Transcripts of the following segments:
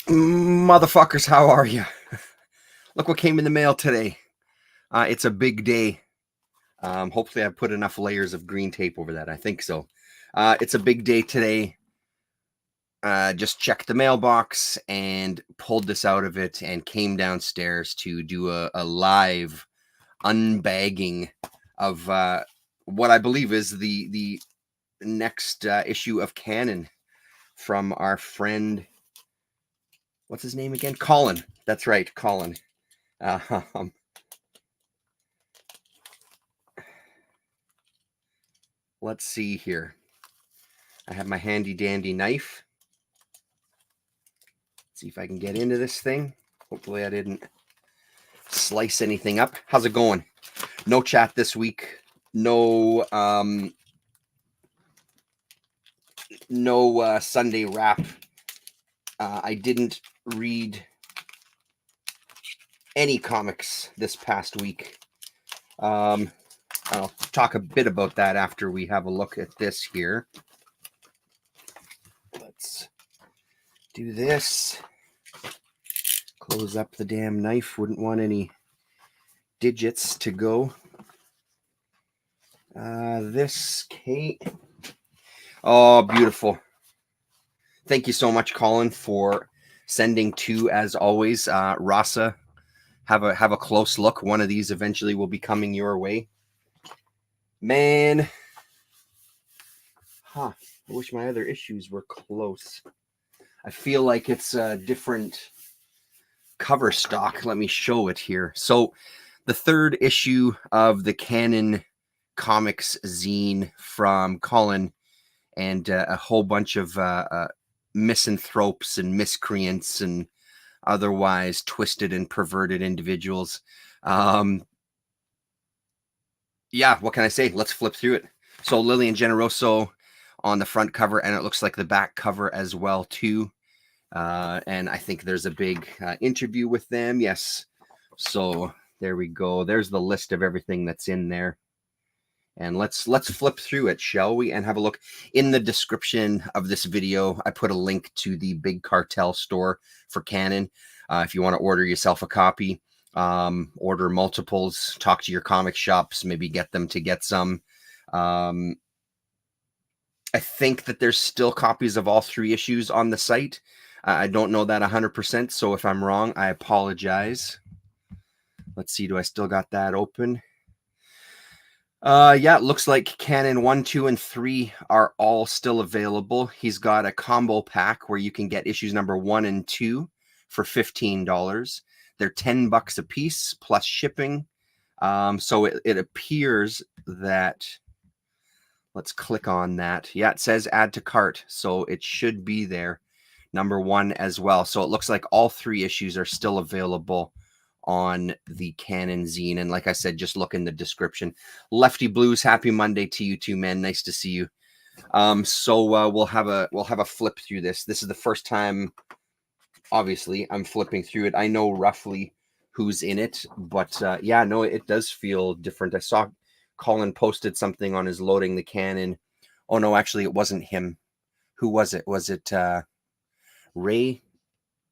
Motherfuckers, how are you? Look what came in the mail today. It's a big day. Hopefully, I put enough layers of green tape over that. I think so. It's a big day today. Just checked the mailbox and pulled this out of it and came downstairs to do a live unbagging of what I believe is the next issue of Canon from our friend. What's his name again? Colin. That's right, Colin. Um, let's see here. I have my handy dandy knife. Let's see if I can get into this thing. Hopefully I didn't slice anything up. How's it going? No chat this week. No Sunday wrap. I didn't read any comics this past week. I'll talk a bit about that after we have a look at this here. Let's do this. Close up the damn knife. Wouldn't want any digits to go. This Kate. Oh, beautiful. Thank you so much, Colin, for sending two, as always. Rasa, have a close look. One of these eventually will be coming your way. Man. I wish my other issues were close. I feel like it's a different cover stock. Let me show it here. So the third issue of the Canon Comics zine from Colin and a whole bunch of misanthropes and miscreants and otherwise twisted and perverted individuals. Yeah, what can I say? Let's flip through it. So Lillian Generoso on the front cover, and it looks like the back cover as well too. And I think there's a big interview with them. Yes. So there we go. There's the list of everything that's in there. And let's flip through it, shall we? And have a look. In the description of this video, I put a link to the Big Cartel store for Canon. If you want to order yourself a copy, order multiples, talk to your comic shops, maybe get them to get some. I think that there's still copies of all three issues on the site. I don't know that 100%, so if I'm wrong, I apologize. Let's see, do I still got that open? Yeah, it looks like Canon 1, 2, and 3 are all still available. He's got a combo pack where you can get issues number 1 and 2 for $15. They're $10 a piece plus shipping. So it appears that, let's click on that. Yeah, it says add to cart, so it should be there. Number 1 as well. So it looks like all three issues are still available on the Canon zine. And like I said, just look in the description. Lefty Blues, happy Monday to you too, man. Nice to see you. So we'll have a flip through this. This is the first time, obviously, I'm flipping through it. I know roughly who's in it, but yeah, no, it does feel different. I saw Colin posted something on his loading the Canon. Oh no, actually it wasn't him. Who was it? Was it Ray,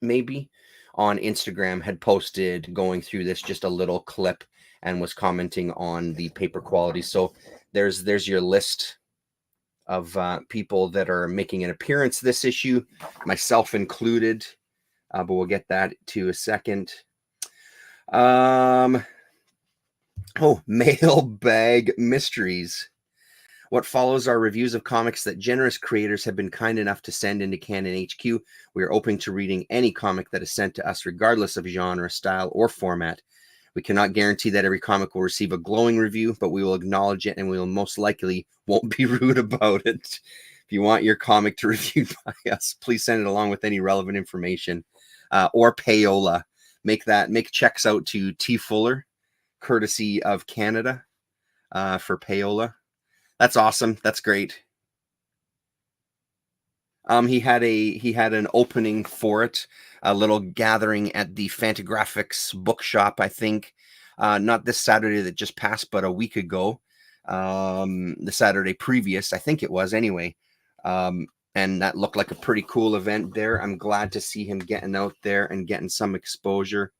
maybe? On Instagram had posted going through this, just a little clip, and was commenting on the paper quality. So there's your list of people that are making an appearance this issue, myself included, but we'll get that to a second. Oh, mailbag mysteries. What follows are reviews of comics that generous creators have been kind enough to send into Canon HQ. We are open to reading any comic that is sent to us, regardless of genre, style, or format. We cannot guarantee that every comic will receive a glowing review, but we will acknowledge it, and we will most likely won't be rude about it. If you want your comic to reviewed by us, please send it along with any relevant information, or payola. Make checks out to T Fuller, courtesy of Canada, for payola. That's awesome. That's great. He had an opening for it, a little gathering at the Fantagraphics bookshop, I think. Not this Saturday that just passed, but a week ago. The Saturday previous, I think it was anyway. and that looked like a pretty cool event there. I'm glad to see him getting out there and getting some exposure.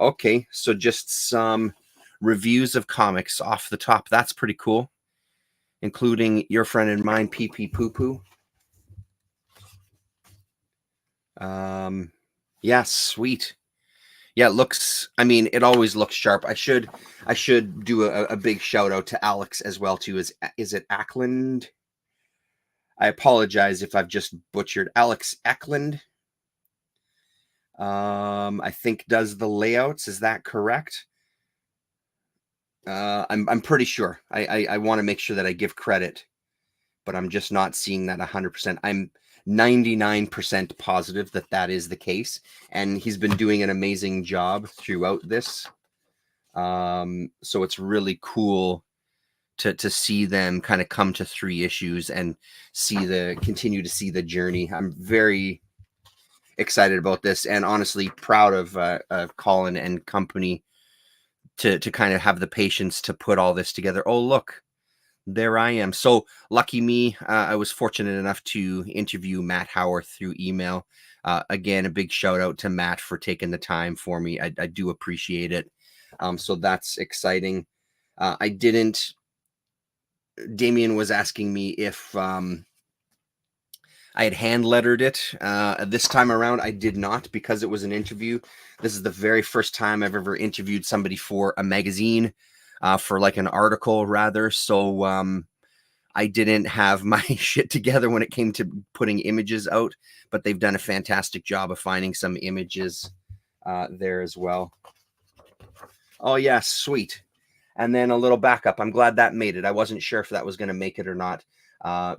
Okay, so just some reviews of comics off the top. That's pretty cool, including your friend and mine, PP Poo Poo. Yeah, sweet. Yeah, it looks. I mean, it always looks sharp. I should do a big shout out to Alex as well too. Is it Ackland? I apologize if I've just butchered. Alex Eklund. I think does the layouts. Is that correct? I'm pretty sure. I want to make sure that I give credit, but I'm just not seeing that 100%. I'm 99% positive that that is the case, and he's been doing an amazing job throughout this. So it's really cool to see them kind of come to 3 issues and continue to see the journey. I'm very excited about this, and honestly proud of Colin and company to kind of have the patience to put all this together. Oh, look, there I am. So lucky me, I was fortunate enough to interview Matt Howarth through email. Again, a big shout out to Matt for taking the time for me. I do appreciate it. So that's exciting. Damien was asking me if I had hand lettered it. This time around, I did not, because it was an interview. This is the very first time I've ever interviewed somebody for a magazine, for like an article rather. So I didn't have my shit together when it came to putting images out, but they've done a fantastic job of finding some images there as well. Oh yeah, sweet. And then a little backup. I'm glad that made it. I wasn't sure if that was going to make it or not.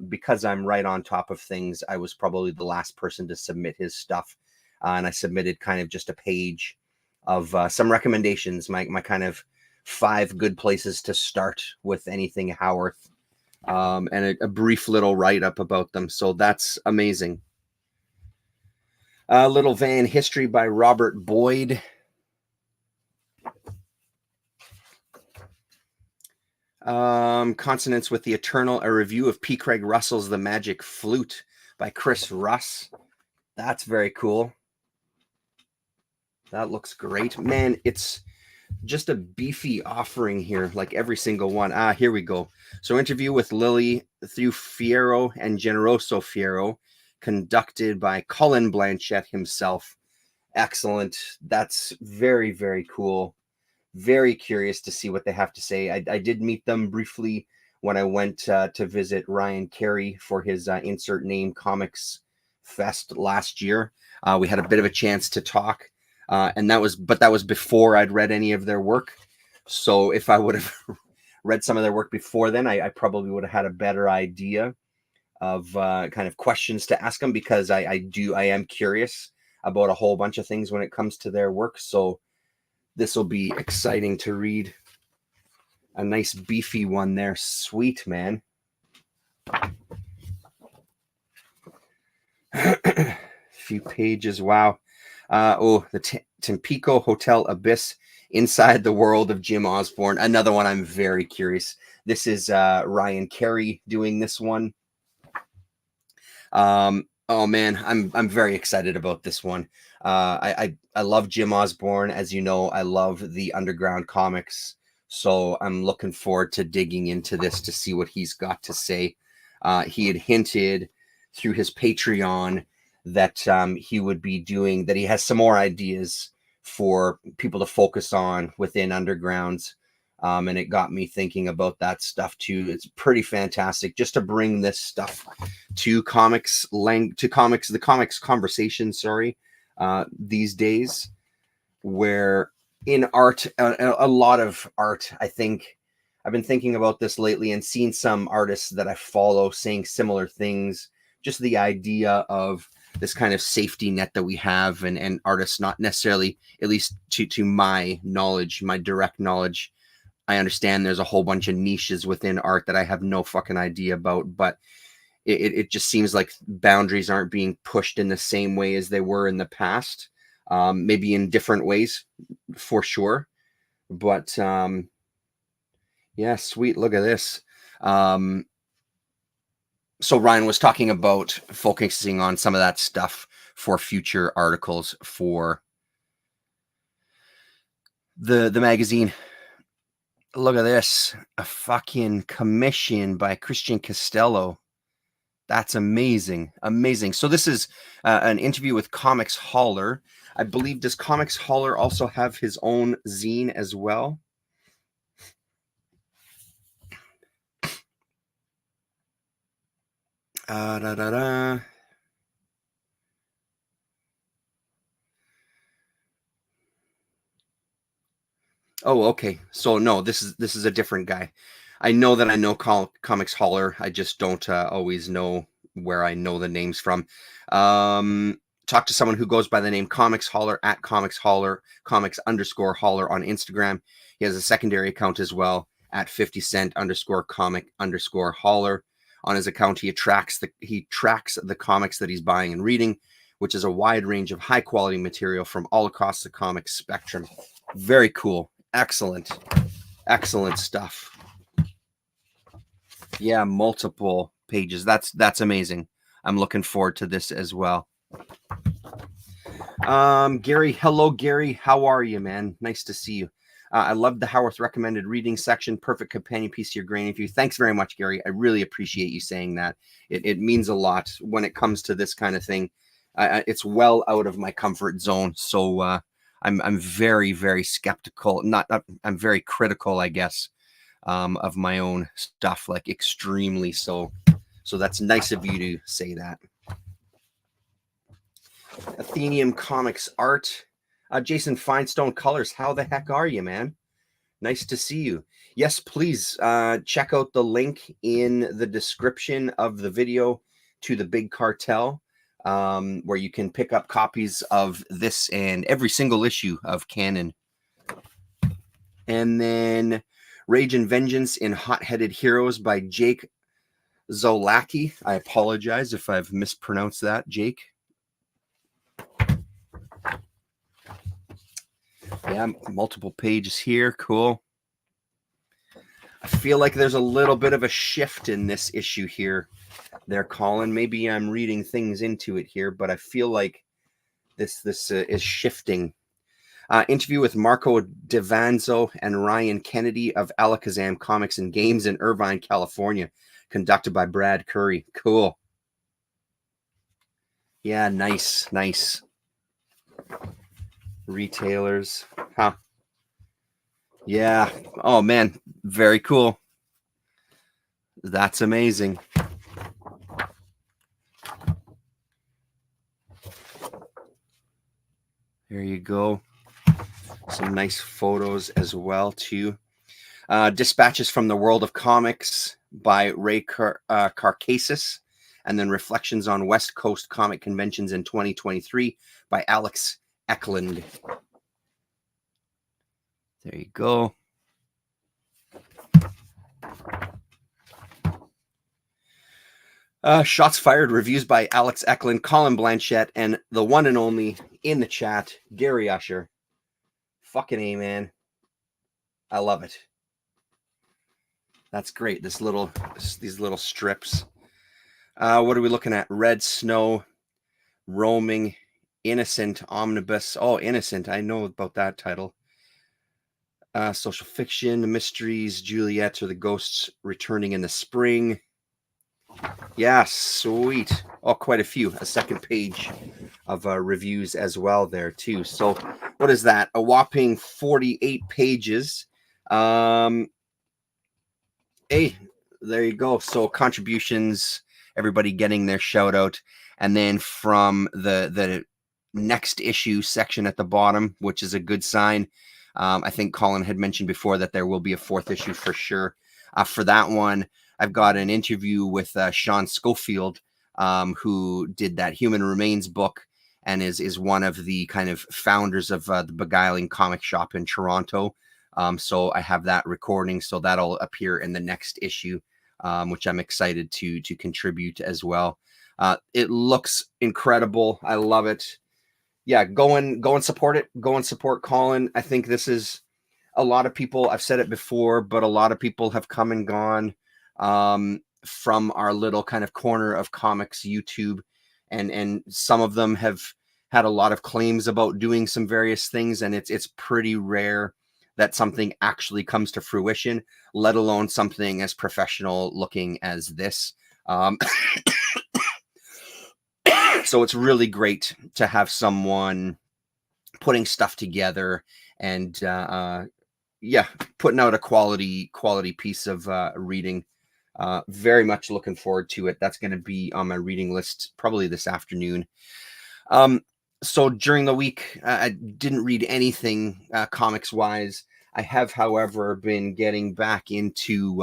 Because I'm right on top of things, I was probably the last person to submit his stuff. And I submitted kind of just a page of some recommendations, my kind of 5 good places to start with anything Howarth, and a brief little write-up about them. So that's amazing. Little Van History by Robert Boyd. Consonance with the Eternal, a review of P. Craig Russell's The Magic Flute by Chris Russ. That's very cool. That looks great. Man, it's just a beefy offering here, like every single one. Here we go. So interview with Lily through Fierro and Generoso Fierro, conducted by Colin Blanchett himself. Excellent. That's very, very cool. Very curious to see what they have to say. I did meet them briefly when I went to visit Ryan Carey for his Insert Name Comics Fest last year. We had a bit of a chance to talk, and that was before I'd read any of their work. So if I would have read some of their work before then, I probably would have had a better idea of kind of questions to ask them, because I am curious about a whole bunch of things when it comes to their work. So this will be exciting to read. A nice beefy one there. Sweet, man. Few pages. Wow. The Tampico Hotel Abyss, Inside the World of Jim Osborne. Another one I'm very curious. This is Ryan Carey doing this one. Oh man, I'm very excited about this one. I love Jim Osborne, as you know. I love the underground comics, so I'm looking forward to digging into this to see what he's got to say. He had hinted through his Patreon that he would be doing that. He has some more ideas for people to focus on within undergrounds. And it got me thinking about that stuff too. It's pretty fantastic just to bring this stuff to the comics conversation, these days, where in art, a lot of art, I think I've been thinking about this lately and seen some artists that I follow saying similar things. Just the idea of this kind of safety net that we have, and artists not necessarily, at least to my knowledge, my direct knowledge, I understand there's a whole bunch of niches within art that I have no fucking idea about, but it just seems like boundaries aren't being pushed in the same way as they were in the past. Maybe in different ways, for sure. But yeah, sweet. Look at this. So Ryan was talking about focusing on some of that stuff for future articles for the magazine. Look at this, a fucking commission by Christian Costello. That's amazing, amazing. So this is an interview with Comics Hauler. I believe, does Comics Hauler also have his own zine as well? Da, da, da. Oh, okay. So no, this is a different guy. I know that I know Comics Hauler. I just don't always know where I know the names from. Talk to someone who goes by the name Comics Hauler at Comics Hauler, Comics_Hauler on Instagram. He has a secondary account as well at 50cent_comic_Hauler. On his account, he tracks the comics that he's buying and reading, which is a wide range of high quality material from all across the comic spectrum. Very cool. Excellent. Excellent stuff. Yeah, multiple pages. That's amazing. I'm looking forward to this as well. Gary, hello, Gary. How are you, man? Nice to see you. I love the Howarth recommended reading section. Perfect companion piece to your grain review. Thanks very much, Gary. I really appreciate you saying that. It means a lot when it comes to this kind of thing. It's well out of my comfort zone. So I'm very, very skeptical. I'm very critical, I guess, of my own stuff, like extremely so. So that's nice of you to say that. Athenium Comics art. Jason Finestone Colors. How the heck are you, man? Nice to see you. Yes, please check out the link in the description of the video to the Big Cartel, where you can pick up copies of this and every single issue of Canon. And then Rage and Vengeance in Hot-Headed Heroes by Jake Zolacki. I apologize if I've mispronounced that, Jake. Yeah, multiple pages here. Cool. I feel like there's a little bit of a shift in this issue here there, Colin. Maybe I'm reading things into it here, but I feel like this is shifting. Interview with Marco Devanzo and Ryan Kennedy of Alakazam Comics and Games in Irvine, California, conducted by Brad Curry. Cool. Yeah, nice, nice. Retailers. Huh. Yeah. Oh, man. Very cool. That's amazing. There you go. Some nice photos as well, too. Dispatches from the World of Comics by Ray Carcasis. And then Reflections on West Coast Comic Conventions in 2023 by Alex Eklund. There you go. Shots Fired reviews by Alex Eklund, Colin Blanchett, and the one and only in the chat, Gary Usher. Fucking A, man. I love it. That's great. These little strips. What are we looking at? Red Snow, Roaming, Innocent, Omnibus. Oh, Innocent. I know about that title. Social Fiction, The Mysteries, Juliet, or the Ghosts Returning in the Spring. Yeah, sweet. Oh, quite a few. A second page of reviews as well there, too. So what is that? A whopping 48 pages. Hey, there you go. So contributions, everybody getting their shout out. And then from the next issue section at the bottom, which is a good sign. I think Colin had mentioned before that there will be a fourth issue for sure. For that one, I've got an interview with Sean Schofield, who did that Human Remains book and is one of the kind of founders of the Beguiling Comic Shop in Toronto. So I have that recording, so that'll appear in the next issue, which I'm excited to contribute as well. It looks incredible. I love it. Yeah, go and support it. Go and support Colin. I think this is a lot of people. I've said it before, but a lot of people have come and gone. from our little kind of corner of comics YouTube, and some of them have had a lot of claims about doing some various things, and it's pretty rare that something actually comes to fruition, let alone something as professional looking as this. So it's really great to have someone putting stuff together and yeah, putting out a quality piece of reading. Very much looking forward to it. That's going to be on my reading list probably this afternoon. So during the week, I didn't read anything comics wise. I have, however, been getting back into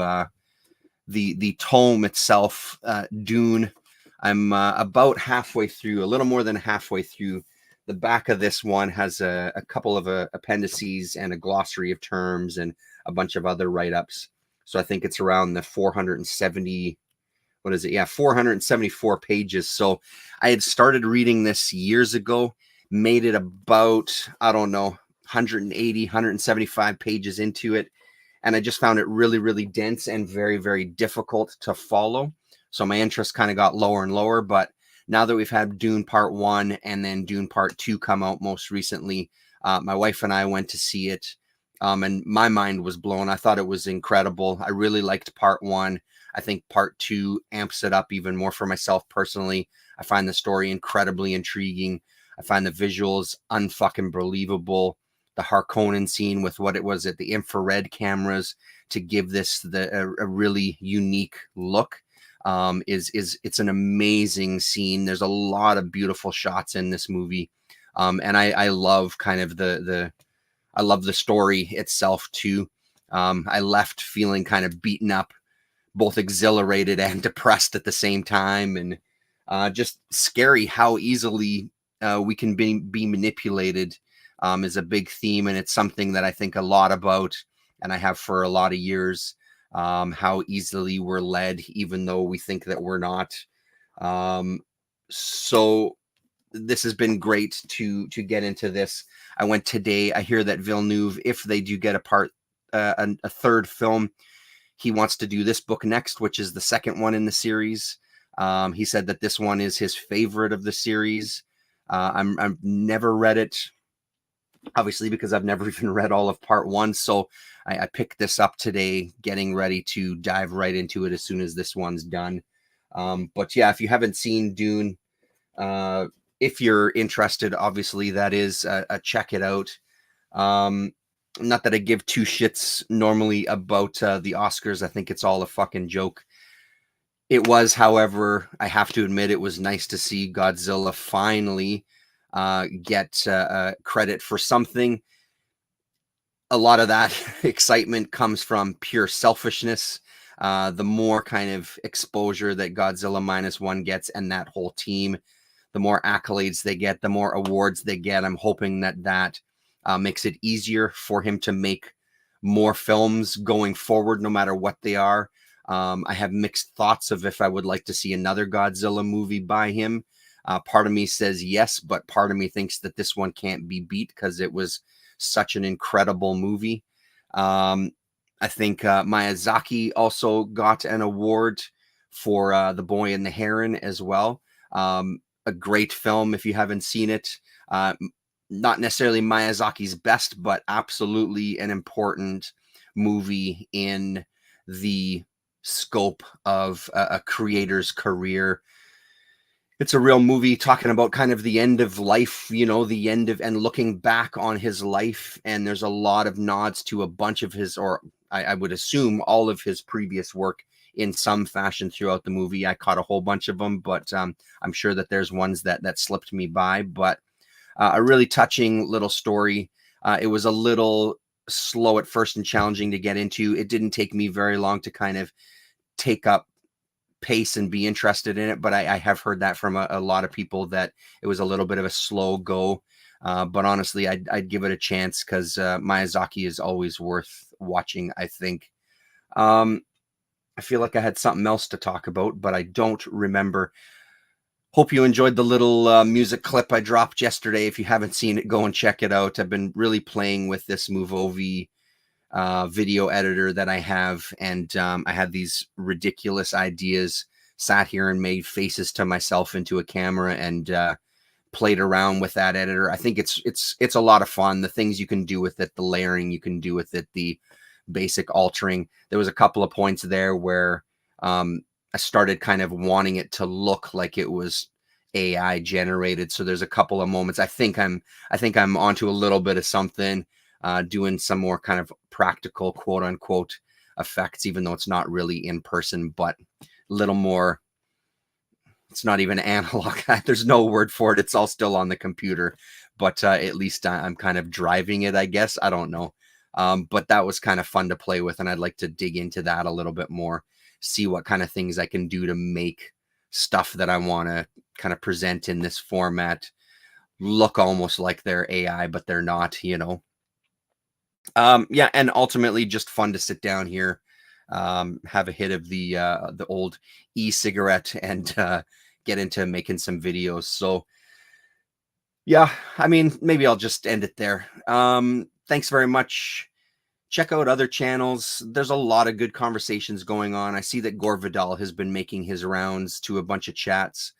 the tome itself, Dune. I'm about halfway through, a little more than halfway through. The back of this one has a couple of appendices and a glossary of terms and a bunch of other write-ups. So I think it's around the 470, what is it? Yeah, 474 pages. So I had started reading this years ago, made it about, I don't know, 180, 175 pages into it. And I just found it really, really dense and very, very difficult to follow. So my interest kind of got lower and lower. But now that we've had Dune Part 1 and then Dune Part 2 come out most recently, my wife and I went to see it. And my mind was blown. I thought it was incredible. I really liked Part 1. I think Part 2 amps it up even more for myself personally. I find the story incredibly intriguing. I find the visuals unfucking believable. The Harkonnen scene with what it was at the infrared cameras to give this a really unique look it's an amazing scene. There's a lot of beautiful shots in this movie, and I love kind of I love the story itself too. I left feeling kind of beaten up, both exhilarated and depressed at the same time, and just scary how easily we can be manipulated is a big theme, and it's something that I think a lot about, and I have for a lot of years. How easily we're led, even though we think that we're not. So this has been great to get into this. I went today. I hear that Villeneuve, if they do get a third film, he wants to do this book next, which is the second one in the series. He said that this one is his favorite of the series. I've never read it, obviously, because I've never even read all of Part 1. So I picked this up today, getting ready to dive right into it as soon as this one's done. But yeah, if you haven't seen Dune, if you're interested, obviously that is a check it out. Not that I give two shits normally about the Oscars. I think it's all a fucking joke. It was, however, I have to admit, it was nice to see Godzilla finally get credit for something. A lot of that excitement comes from pure selfishness. The more kind of exposure that Godzilla -1 gets and that whole team, the more accolades they get, the more awards they get. I'm hoping that makes it easier for him to make more films going forward, no matter what they are. I have mixed thoughts of if I would like to see another Godzilla movie by him. Part of me says yes, but part of me thinks that this one can't be beat because it was such an incredible movie. I think Miyazaki also got an award for The Boy and the Heron as well. A great film if you haven't seen it. Not necessarily Miyazaki's best, but absolutely an important movie in the scope of a creator's career. It's a real movie talking about kind of the end of life, the end of, and looking back on his life. And there's a lot of nods to a bunch of his, or I would assume all of his previous work in some fashion throughout the movie. I caught a whole bunch of them, but I'm sure that there's ones that slipped me by. But a really touching little story. It was a little slow at first and challenging to get into. It didn't take me very long to kind of take up pace and be interested in it, but I have heard that from a lot of people that it was a little bit of a slow go. But honestly, I'd give it a chance because Miyazaki is always worth watching, I think. I feel like I had something else to talk about, but I don't remember. Hope you enjoyed the little music clip I dropped yesterday. If you haven't seen it, go and check it out. I've been really playing with this Movovi video editor that I have, and I had these ridiculous ideas, sat here and made faces to myself into a camera, and played around with that editor. I think it's a lot of fun. The things you can do with it, the layering you can do with it, the basic altering. There was a couple of points there where I started kind of wanting it to look like it was AI generated. So there's a couple of moments. I think I'm onto a little bit of something, doing some more kind of practical quote unquote effects, even though it's not really in person, but a little more. It's not even analog. There's no word for it. It's all still on the computer, but at least I'm kind of driving it, I guess. I don't know. But that was kind of fun to play with, and I'd like to dig into that a little bit more, see what kind of things I can do to make stuff that I want to kind of present in this format look almost like they're AI, but they're not, you know. Yeah, and ultimately just fun to sit down here, have a hit of the old e-cigarette, and get into making some videos. So yeah, I mean, maybe I'll just end it there. Thanks very much. Check out other channels. There's a lot of good conversations going on. I see that Gore Vidal has been making his rounds to a bunch of chats.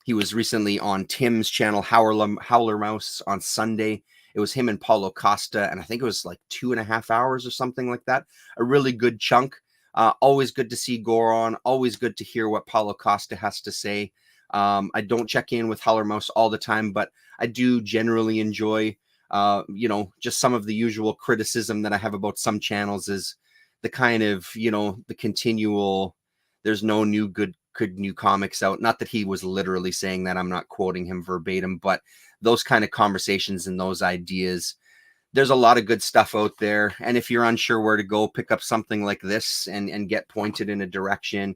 He was recently on Tim's channel, Howler Mouse, on Sunday. It was him and Paulo Costa, and I think it was like 2.5 hours or something like that. A really good chunk. Always good to see Gore on. Always good to hear what Paulo Costa has to say. I don't check in with Howler Mouse all the time, but I do generally enjoy, just some of the usual criticism that I have about some channels is the kind of, the continual, there's no new new comics out. Not that he was literally saying that, I'm not quoting him verbatim, but those kind of conversations and those ideas, there's a lot of good stuff out there. And if you're unsure where to go, pick up something like this and get pointed in a direction.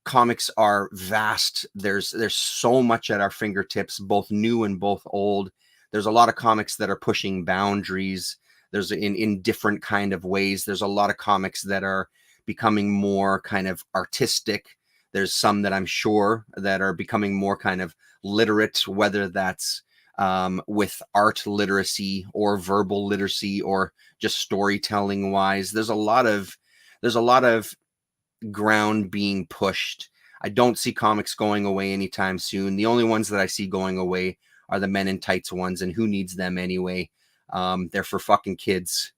Comics are vast. There's so much at our fingertips, both new and both old. There's a lot of comics that are pushing boundaries. There's in different kind of ways. There's a lot of comics that are becoming more kind of artistic. There's some that I'm sure that are becoming more kind of literate, whether that's with art literacy or verbal literacy or just storytelling wise. There's a lot of ground being pushed. I don't see comics going away anytime soon. The only ones that I see going away are the men in tights ones, and who needs them anyway? They're for fucking kids.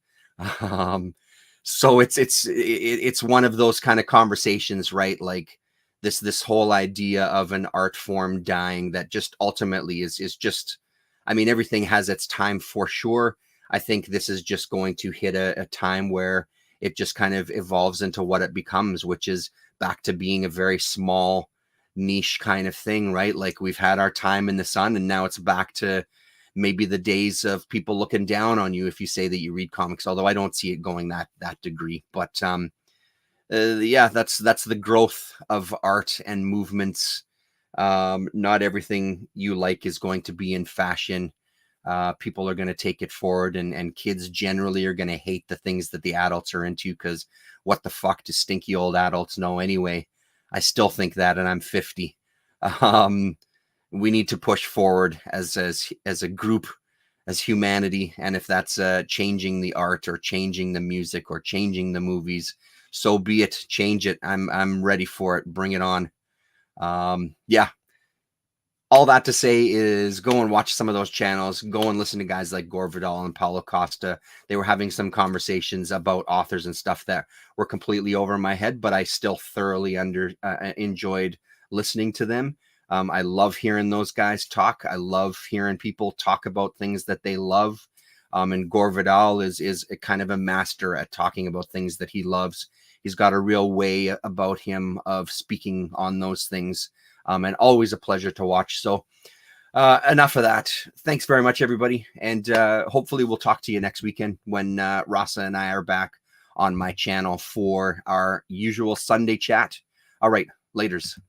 So it's one of those kind of conversations, right? Like this whole idea of an art form dying that just ultimately is just, I mean, everything has its time for sure. I think this is just going to hit a time where it just kind of evolves into what it becomes, which is back to being a very small niche kind of thing, right? Like we've had our time in the sun, and now it's back to maybe the days of people looking down on you if you say that you read comics, although I don't see it going that degree. But yeah, that's the growth of art and movements. Not everything you like is going to be in fashion. People are going to take it forward, and kids generally are going to hate the things that the adults are into, because what the fuck do stinky old adults know anyway? I still think that, and I'm 50. We need to push forward as a group, as humanity, and if that's changing the art or changing the music or changing the movies, so be it. Change it. I'm ready for it. Bring it on. Yeah. All that to say is go and watch some of those channels. Go and listen to guys like Gore Vidal and Paulo Costa. They were having some conversations about authors and stuff that were completely over my head, but I still thoroughly enjoyed listening to them. I love hearing those guys talk. I love hearing people talk about things that they love. And Gore Vidal is a kind of a master at talking about things that he loves. He's got a real way about him of speaking on those things. And always a pleasure to watch. So enough of that. Thanks very much, everybody. And hopefully we'll talk to you next weekend when Rasa and I are back on my channel for our usual Sunday chat. All right, laters.